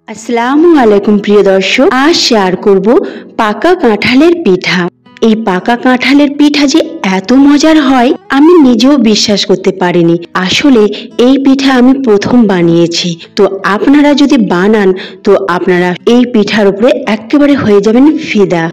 আসসালামু আলাইকুম প্রিয় দর্শক, আজ শেয়ার করব পাকা কাঁঠালের পিঠা। এই পাকা কাঁঠালের পিঠা যে এত মজার হয় আমি নিজেও বিশ্বাস করতে পারিনি। আসলে এই পিঠা আমি প্রথম বানিয়েছি। তো আপনারা যদি বানান তো আপনারা এই পিঠার উপরে একেবারে হয়ে যাবেন ফিদা।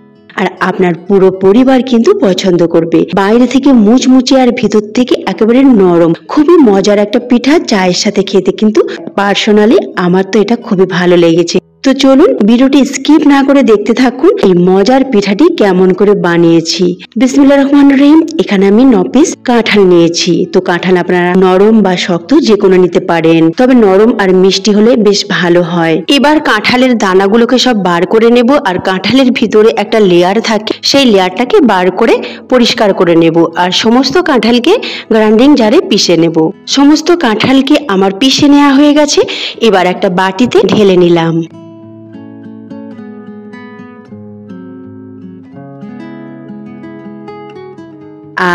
আর আপনার পুরো পরিবার কিন্তু পছন্দ করবে। বাইরে থেকে মুচমুচে আর ভিতর থেকে একেবারে নরম, খুবই মজার একটা পিঠা। চায়ের সাথে খেতে কিন্তু পার্সোনালি আমার তো এটা খুবই ভালো লেগেছে। তো চলুন ভিডিওটি স্কিপ না করে দেখতে থাকুন এই মজার পিঠাটি কেমন করে বানিয়েছি। বিসমিল্লাহির রহমানির রহিম। এখানে আমি 9 পিস কাঁঠাল নিয়েছি। তো কাঁঠাল আপনারা নরম বা শক্ত যে কোনো নিতে পারেন, তবে নরম আর মিষ্টি হলে বেশ ভালো হয়। এবার কাঁঠালের দানাগুলোকে সব বার করে নেব। আর কাঁঠালের ভিতরে একটা লেয়ার থাকে, সেই লেয়ারটাকে বার করে পরিষ্কার করে নেব। আর সমস্ত কাঁঠালকে গ্রাইন্ডিং জারে পিষে নেব। সমস্ত কাঁঠালকে আমার পিষে নেওয়া হয়ে গেছে। এবার একটা বাটিতে ঢেলে নিলাম।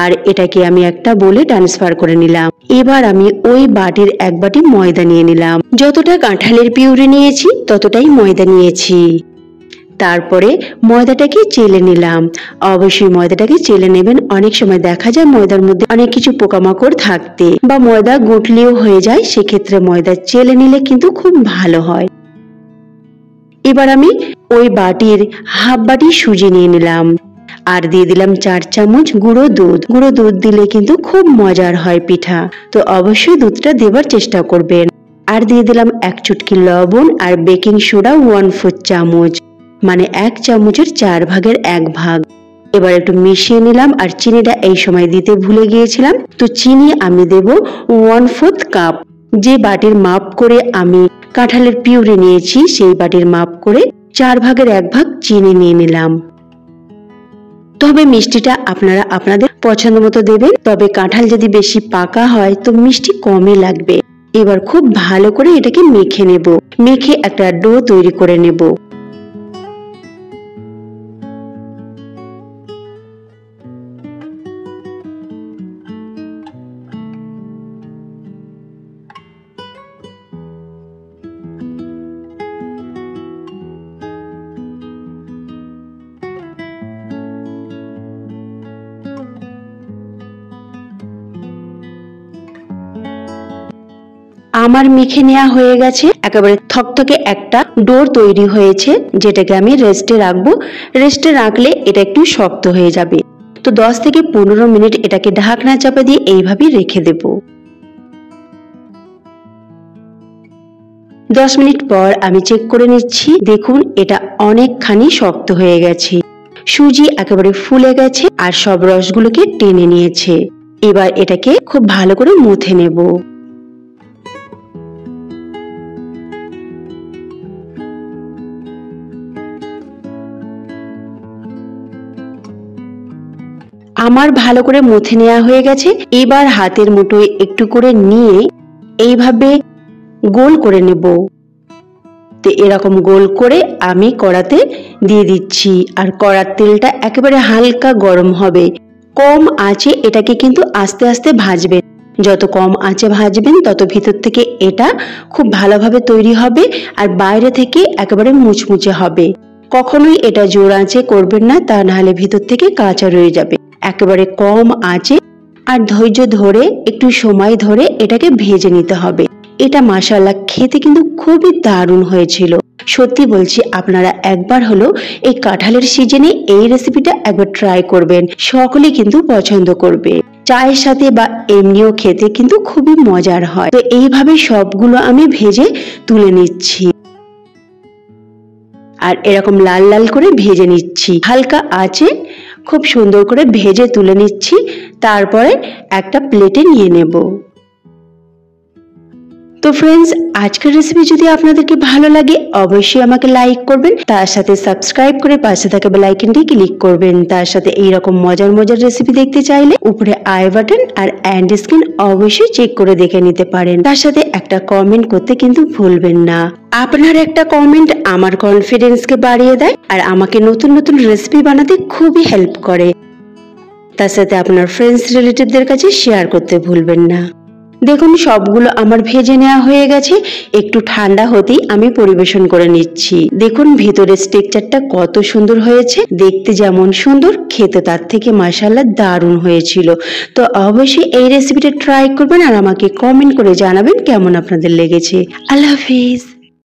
আর এটাকে আমি একটা বলে ট্রান্সফার করে নিলাম। এবার আমি ওই বাটির এক বাটি ময়দা নিয়ে নিলাম। যতটা কাঁঠালের পিউরি নিয়েছি ততটাই ময়দা নিয়েছি। তারপরে ময়দাটাকে চেলে নিলাম। অবশ্যই ময়দাটাকে চেলে নেবেন। অনেক সময় দেখা যায় ময়দার মধ্যে অনেক কিছু পোকামাকড় থাকতে বা ময়দা গুটলিও হয়ে যায়, সেক্ষেত্রে ময়দা চেলে নিলে কিন্তু খুব ভালো হয়। এবার আমি ওই বাটির হাফ বাটি সুজি নিয়ে নিলাম। আর দিয়ে দিলাম 4 চামচ গুঁড়ো দুধ। গুঁড়ো দুধ দিলে কিন্তু খুব মজার হয় পিঠা, তো অবশ্যই দুধটা দেবার চেষ্টা করবেন। আর দিয়ে দিলাম 1 চুটকি লবণ আর বেকিং সোডা 1/4 চামচ, মানে 1 চামচের 4 ভাগের 1 ভাগ। এবার একটু মিশিয়ে নিলাম। আর চিনিটা এই সময় দিতে ভুলে গিয়েছিলাম, তো চিনি আমি দেব 1/4 কাপ। যে বাটির মাপ করে আমি কাঁঠালের পিউরি নিয়েছি সেই বাটির মাপ করে 4 ভাগের 1 ভাগ চিনি নিয়ে নিলাম। তবে মিষ্টিটা আপনারা আপনাদের পছন্দ মতো দেবেন। তবে কাঁঠাল যদি বেশি পাকা হয় তো মিষ্টি কমই লাগবে। এবার খুব ভালো করে এটাকে মেখে নেব। মেখে একটা ডো তৈরি করে নেব। আমার মেখে নেওয়া হয়ে গেছে। একেবারে থকথকে একটা ডো তৈরি হয়েছে, যেটাকে আমি রেস্টে রাখবো। রেস্টে রাখলে এটা একটু শক্ত হয়ে যাবে। তো 10 থেকে 15 মিনিট এটাকে ঢাকনা চাপা দিয়ে এইভাবেই রেখে দেব। 10 মিনিট পর আমি চেক করে নিচ্ছি। দেখুন এটা অনেকখানি শক্ত হয়ে গেছে। সুজি একেবারে ফুলে গেছে আর সব রসগুলোকে টেনে নিয়েছে। এবার এটাকে খুব ভালো করে মুথে নেব। আমার ভালো করে মুথে নেওয়া হয়ে গেছে। এবার হাতের মুঠোয় একটু করে নিয়ে এইভাবে গোল করে নেব। তো এরকম গোল করে আমি কড়াতে দিয়ে দিচ্ছি। আর কড়ার তেলটা একেবারে হালকা গরম হবে। কম আঁচে এটাকে কিন্তু আস্তে আস্তে ভাজবেন। যত কম আঁচে ভাজবেন তত ভিতর থেকে এটা খুব ভালোভাবে তৈরি হবে আর বাইরে থেকে একেবারে মুচমুচে হবে। কখনোই এটা জোর আঁচে করবেন না, তা নাহলে ভিতর থেকে কাঁচা রয়ে যাবে। একেবারে কম আঁচে আর ধৈর্য ধরে একটু সময় ধরে এটাকে ভেজে নিতে হবে। এটা মাশাআল্লাহ খেতে কিন্তু খুবই দারুণ হয়েছিল। সত্যি বলছি, আপনারা একবার হলো এই কাঁঠালের সিজনে এই রেসিপিটা একবার ট্রাই করবেন। সকলেই কিন্তু পছন্দ করবে। চায়ের সাথে বা এমনিও খেতে কিন্তু খুবই মজার হয়। তো এইভাবে সবগুলো আমি ভেজে তুলে নিচ্ছি। আর এরকম লাল লাল করে ভেজে নিচ্ছি। হালকা আঁচে খুব সুন্দর করে ভেজে তুলে নিচ্ছি। তারপরে একটা প্লেটে নিয়ে নেব। তো ফ্রেন্ডস, আজকের রেসিপি যদি আপনাদেরকে ভালো লাগে অবশ্যই আমাকে লাইক করবেন, তার সাথে সাবস্ক্রাইব করে পাশে থাকা বেল আইকনটি ক্লিক করবেন। তার সাথে এইরকম মজার মজার রেসিপি দেখতে চাইলে উপরে আই বাটন আর এন্ড স্ক্রিন অবশ্যই চেক করে দেখে নিতে পারেন। তার সাথে একটা কমেন্ট করতে কিন্তু ভুলবেন না। আপনার একটা কমেন্ট আমার কনফিডেন্সকে বাড়িয়ে দেয় আর আমাকে নতুন নতুন রেসিপি বানাতে খুবই হেল্প করে। তার সাথে আপনার ফ্রেন্ডস রিলেটিভদের কাছে শেয়ার করতে ভুলবেন না। দেখুন সবগুলো আমার ভেজে নেওয়া হয়ে গেছে, একটু ঠান্ডা হতেই আমি পরিবেশন করে নিচ্ছি। দেখুন ভেতরের স্ট্রাকচারটা কত সুন্দর হয়েছে, দেখতে যেমন সুন্দর খেতে তার থেকে মাশাআল্লাহ দারুণ হয়েছিল। তো অবশ্যই এই রেসিপিটা ট্রাই করবেন আর আমাকে কমেন্ট করে জানাবেন কেমন আপনাদের লেগেছে। আল্লাহ হাফিজ।